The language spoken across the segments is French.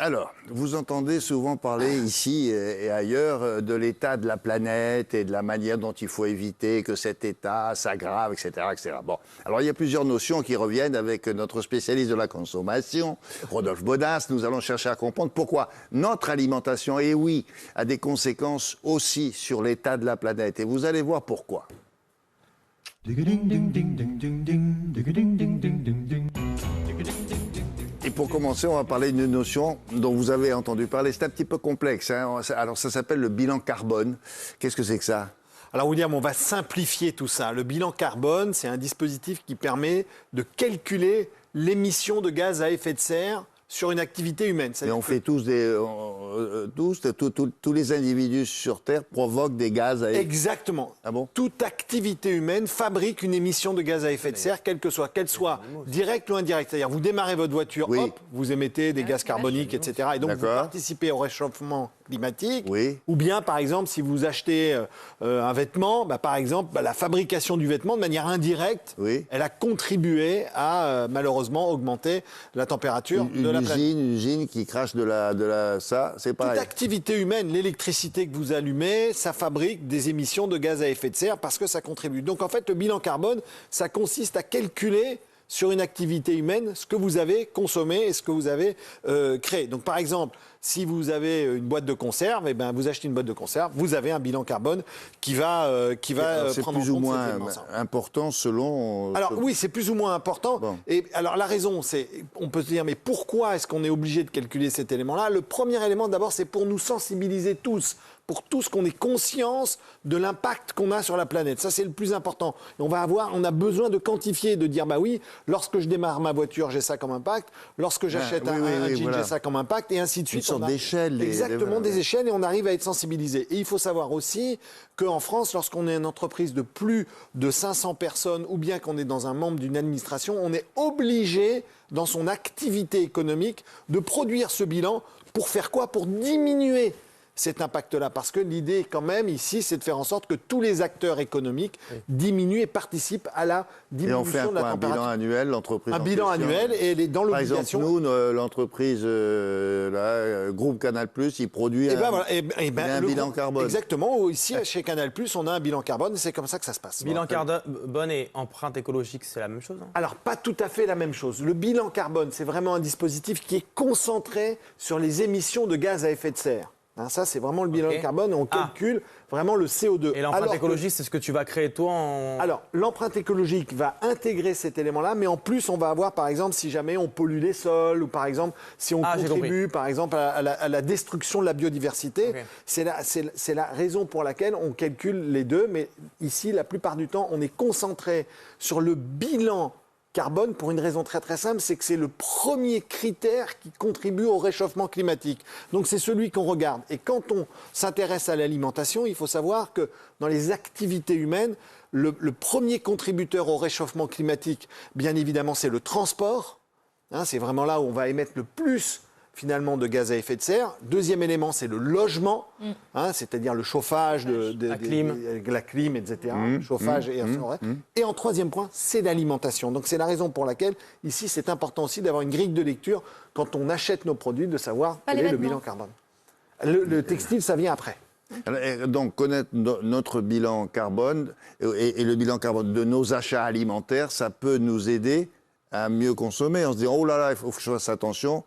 Alors, vous entendez souvent parler ici et ailleurs de l'état de la planète et de la manière dont il faut éviter que cet état s'aggrave, etc., etc. Bon, alors il y a plusieurs notions qui reviennent avec notre spécialiste de la consommation, Rodolphe Bodas. Nous allons chercher à comprendre pourquoi notre alimentation, et oui, a des conséquences aussi sur l'état de la planète. Et vous allez voir pourquoi. Et pour commencer, on va parler d'une notion dont vous avez entendu parler. C'est un petit peu complexe, hein. Alors, ça s'appelle le bilan carbone. Qu'est-ce que c'est que ça ? Alors William, on va simplifier tout ça. Le bilan carbone, c'est un dispositif qui permet de calculer l'émission de gaz à effet de serre sur une activité humaine. Et on fait tous tous les individus sur Terre provoquent des gaz à effet de serre. Exactement. Ah bon ? Toute activité humaine fabrique une émission de gaz à effet de serre, qu'elle soit directe ou indirecte. C'est-à-dire, vous démarrez votre voiture, Oui. hop, vous émettez des gaz carboniques, etc. Et donc, vous participez au réchauffement climatique. Oui. Ou bien, par exemple, si vous achetez un vêtement, par exemple, la fabrication du vêtement, de manière indirecte, Oui. elle a contribué à, malheureusement, augmenter la température de la planète. Une usine qui crache ça, c'est pareil. Toute activité humaine, l'électricité que vous allumez, ça fabrique des émissions de gaz à effet de serre parce que ça contribue. Donc en fait, le bilan carbone, ça consiste à calculer sur une activité humaine ce que vous avez consommé et ce que vous avez créé. Donc par exemple, si vous avez une boîte de conserve, eh ben, vous achetez une boîte de conserve, vous avez un bilan carbone qui va prendre en compte c'est plus ou moins cet élément. important selon... Alors oui, c'est plus ou moins important. Bon. Et alors la raison, c'est, on peut se dire, mais pourquoi est-ce qu'on est obligé de calculer cet élément-là ? Le premier élément, d'abord, c'est pour nous sensibiliser tous, pour tous qu'on ait conscience de l'impact qu'on a sur la planète. Ça, c'est le plus important. Et on a besoin de quantifier, de dire, bah oui, lorsque je démarre ma voiture, j'ai ça comme impact. Lorsque j'achète un jean, voilà. j'ai ça comme impact, et ainsi de suite. Une sorte d'échelle. Exactement, des échelles, et on arrive à être sensibilisé. Et il faut savoir aussi qu'en France, lorsqu'on est une entreprise de plus de 500 personnes, ou bien qu'on est dans un membre d'une administration, on est obligé, dans son activité économique, de produire ce bilan. Pour faire quoi ? Pour diminuer cet impact-là. Parce que l'idée, quand même, ici, c'est de faire en sorte que tous les acteurs économiques diminuent et participent à la diminution de la température. Un bilan annuel, l'entreprise. Un bilan annuel, et elle est dans l'obligation. Par exemple, nous, l'entreprise Groupe Canal+, il produit un bilan carbone. Exactement. Ici, chez Canal+, on a un bilan carbone, et c'est comme ça que ça se passe. Bilan carbone et empreinte écologique, c'est la même chose, hein ? Alors, pas tout à fait la même chose. Le bilan carbone, c'est vraiment un dispositif qui est concentré sur les émissions de gaz à effet de serre. Ça, c'est vraiment le bilan carbone. On calcule vraiment le CO2. Et l'empreinte écologique, c'est ce que tu vas créer toi Alors, l'empreinte écologique va intégrer cet élément-là, mais en plus, on va avoir, par exemple, si jamais on pollue les sols, ou par exemple, si on contribue, par exemple, à la destruction de la biodiversité. Okay. C'est la raison pour laquelle on calcule les deux. Mais ici, la plupart du temps, on est concentré sur le bilan carbone pour une raison très très simple, c'est que c'est le premier critère qui contribue au réchauffement climatique. Donc c'est celui qu'on regarde. Et quand on s'intéresse à l'alimentation, il faut savoir que dans les activités humaines, le premier contributeur au réchauffement climatique, bien évidemment, c'est le transport. C'est vraiment là où on va émettre le plus finalement de gaz à effet de serre. Deuxième élément, c'est le logement, c'est-à-dire le chauffage, la clim, etc. Chauffage et en troisième point, c'est l'alimentation. Donc c'est la raison pour laquelle ici c'est important aussi d'avoir une grille de lecture quand on achète nos produits, de savoir quel est le bilan carbone. Le textile, ça vient après. Donc connaître notre bilan carbone et le bilan carbone de nos achats alimentaires, ça peut nous aider à mieux consommer en se disant oh là là, il faut que je fasse attention.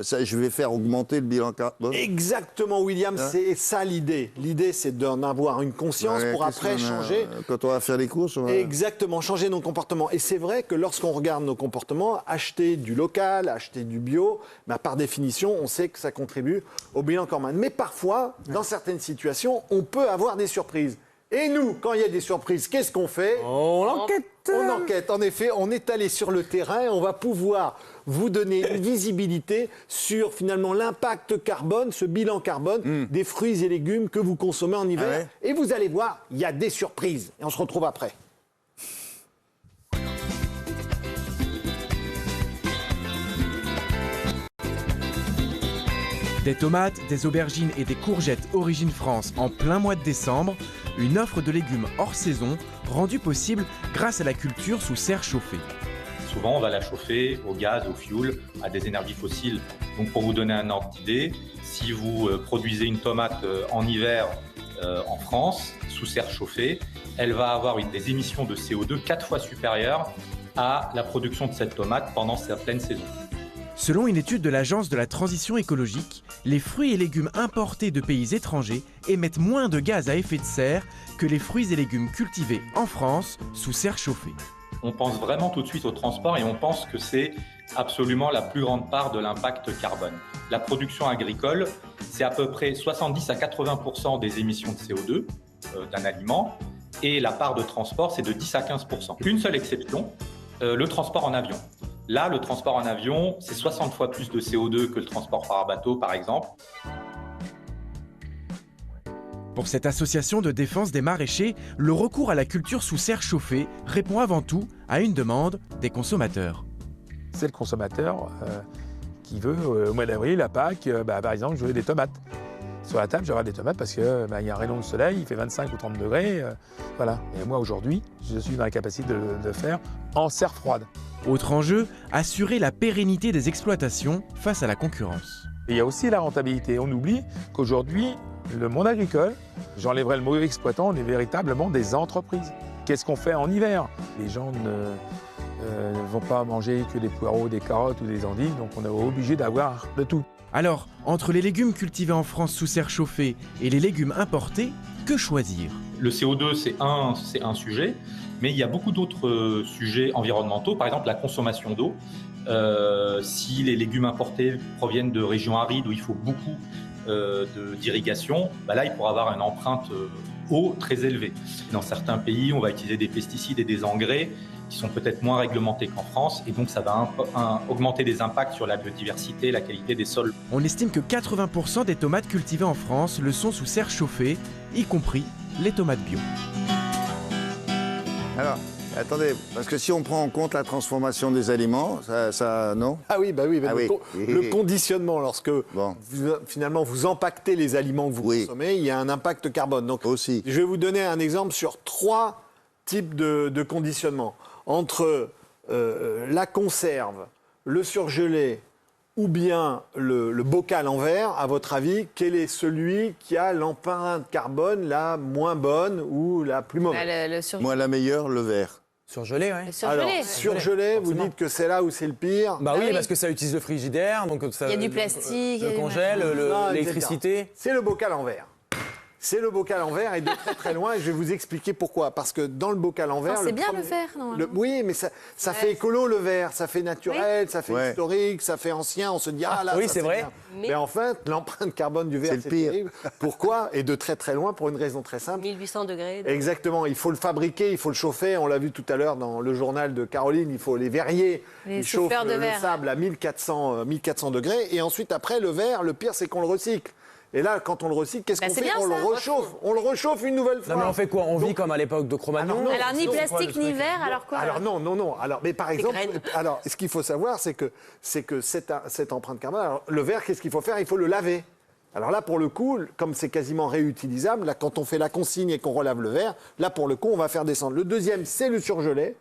Ça, je vais faire augmenter le bilan carbone. Exactement, William, c'est ça l'idée. L'idée, c'est d'en avoir une conscience pour après changer. Quand on va faire les courses, Exactement, changer nos comportements. Et c'est vrai que lorsqu'on regarde nos comportements, acheter du local, acheter du bio, par définition, on sait que ça contribue au bilan carbone. Mais parfois, dans certaines situations, on peut avoir des surprises. Et nous, quand il y a des surprises, qu'est-ce qu'on fait ? On enquête. On enquête, en effet, on est allé sur le terrain et on va pouvoir vous donner une visibilité sur finalement l'impact carbone, ce bilan carbone des fruits et légumes que vous consommez en hiver. Et vous allez voir, il y a des surprises. Et on se retrouve après. Des tomates, des aubergines et des courgettes Origine France en plein mois de décembre, une offre de légumes hors saison rendue possible grâce à la culture sous serre chauffée. souvent, on va la chauffer au gaz, au fioul, à des énergies fossiles. Donc, pour vous donner un ordre d'idée, si vous produisez une tomate en hiver en France, sous serre chauffée, elle va avoir des émissions de CO2 4 fois supérieures à la production de cette tomate pendant sa pleine saison. Selon une étude de l'Agence de la transition écologique, les fruits et légumes importés de pays étrangers émettent moins de gaz à effet de serre que les fruits et légumes cultivés en France sous serre chauffée. On pense vraiment tout de suite au transport et on pense que c'est absolument la plus grande part de l'impact carbone. La production agricole, c'est à peu près 70 à 80% des émissions de CO2 d'un aliment et la part de transport, c'est de 10 à 15%. Une seule exception, le transport en avion. Là, le transport en avion, c'est 60 fois plus de CO2 que le transport par bateau, par exemple. Pour cette association de défense des maraîchers, le recours à la culture sous serre chauffée répond avant tout à une demande des consommateurs. C'est le consommateur qui veut, au mois d'avril, à Pâques, par exemple, je veux des tomates. Sur la table, j'aurai des tomates parce qu'il y a un rayon de soleil, il fait 25 ou 30 degrés. Voilà. Et moi, aujourd'hui, je suis dans la capacité de le faire en serre froide. Autre enjeu, assurer la pérennité des exploitations face à la concurrence. Et il y a aussi la rentabilité. On oublie qu'aujourd'hui, le monde agricole, j'enlèverai le mot exploitant, on est véritablement des entreprises. Qu'est-ce qu'on fait en hiver? Les gens ne vont pas manger que des poireaux, des carottes ou des endives, donc on est obligé d'avoir de tout. Alors, entre les légumes cultivés en France sous serre chauffée et les légumes importés, que choisir? Le CO2, c'est un sujet, mais il y a beaucoup d'autres sujets environnementaux, par exemple la consommation d'eau. Si les légumes importés proviennent de régions arides où il faut beaucoup d'irrigation, là, il pourra avoir une empreinte eau très élevée. Dans certains pays, on va utiliser des pesticides et des engrais qui sont peut-être moins réglementés qu'en France, et donc ça va augmenter des impacts sur la biodiversité, la qualité des sols. On estime que 80% des tomates cultivées en France le sont sous serre chauffée, y compris les tomates bio. Alors, attendez, parce que si on prend en compte la transformation des aliments, ça non? Ah oui, bah oui, Ah oui. Le conditionnement, lorsque Bon. finalement vous empaquetez les aliments que vous consommez, il y a un impact carbone. Donc, aussi. Je vais vous donner un exemple sur 3 types de conditionnement. Entre la conserve, le surgelé ou bien le bocal en verre, à votre avis, quel est celui qui a l'empreinte carbone la moins bonne ou la plus mauvaise? Moi, la meilleure, le verre. Surgelé, oui. Alors, surgelé, vous dites que c'est là où c'est le pire. Bah oui, parce que ça utilise le frigidaire, donc ça. Il y a du plastique, le congèle, l'électricité. C'est le bocal en verre. C'est le bocal en verre et de très très loin, et je vais vous expliquer pourquoi. Parce que dans le bocal en verre... C'est bien le verre, non? Oui, mais ça fait écolo le verre, ça fait naturel, ça fait historique, ça fait ancien, on se dit, ah là, oui, ça c'est vrai. Mais en fait, l'empreinte carbone du verre, c'est terrible. Pourquoi? Et de très très loin, pour une raison très simple. 1800 degrés. Exactement, il faut le fabriquer, il faut le chauffer. On l'a vu tout à l'heure dans le journal de Caroline, il faut les verriers. Ils chauffent le sable à 1400 degrés. Et ensuite, après, le verre, le pire, c'est qu'on le recycle. Et là, quand on le recycle, qu'est-ce qu'on fait? On le réchauffe. On le réchauffe une nouvelle fois. Non, mais on fait quoi? On vit comme à l'époque de Cro-Magnon? Alors, ni plastique, ni verre, alors quoi? Alors non. Alors, mais par exemple, ce qu'il faut savoir, c'est que cette empreinte carbone, alors, le verre, qu'est-ce qu'il faut faire? Il faut le laver. Alors là, pour le coup, comme c'est quasiment réutilisable, là, quand on fait la consigne et qu'on relave le verre, là, pour le coup, on va faire descendre. Le deuxième, c'est le surgelé.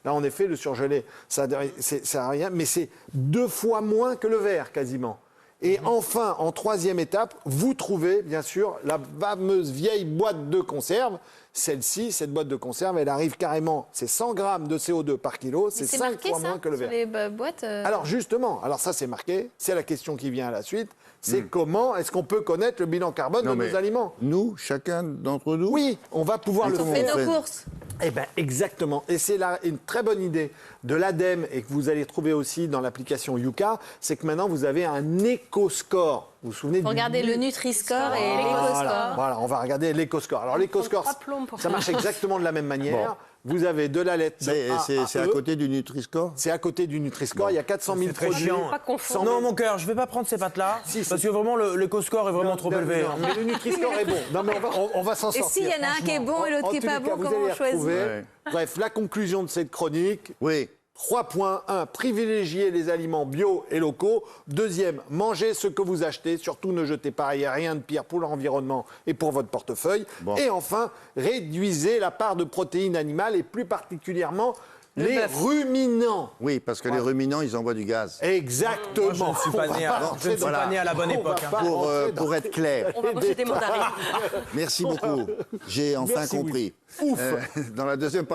Là, en effet, le surgelé, ça sert à rien, mais c'est 2 fois moins que le verre, quasiment. Et enfin, en 3e étape, vous trouvez, bien sûr, la fameuse vieille boîte de conserve. Celle-ci, cette boîte de conserve, elle arrive carrément, c'est 100 grammes de CO2 par kilo, c'est 5 fois moins que le verre. Les boîtes, Alors justement, ça c'est marqué, c'est la question qui vient à la suite, c'est comment est-ce qu'on peut connaître le bilan carbone de nos aliments? Nous, chacun d'entre nous? Oui, on va pouvoir le faire. on fait nos courses. Eh bien, exactement. Et c'est là une très bonne idée de l'ADEME et que vous allez trouver aussi dans l'application Yuka, c'est que maintenant vous avez un éco-score. Vous vous souvenez Regardez le Nutri-Score et l'éco-score. Voilà, on va regarder l'éco-score. Alors l'éco-score, ça marche exactement de la même manière. Bon. Vous avez de la lettre de A à E. C'est à côté du Nutri-Score? C'est à côté du Nutri-Score. Bon. Il y a 400 000 produits. Non, mon cœur, je ne vais pas prendre ces pâtes-là, parce que vraiment, l'éco-score est vraiment trop élevé. Non, mais le Nutri-Score est bon. Non, mais on va s'en sortir. Et s'il y en a un qui est bon et l'autre qui n'est pas bon, comment on choisit? Bref, la conclusion de cette chronique. Oui. 3.1, privilégiez les aliments bio et locaux. 2e, mangez ce que vous achetez. Surtout, ne jetez pas, il n'y a rien de pire pour l'environnement et pour votre portefeuille. Bon. Et enfin, réduisez la part de protéines animales et plus particulièrement Les ruminants. Oui, parce que les ruminants, ils envoient du gaz. Exactement. Moi, je ne suis pas né à la bonne époque. Pour être clair. On va manger des mandarines. Merci beaucoup. J'ai enfin compris. Ouf. Dans la deuxième partie.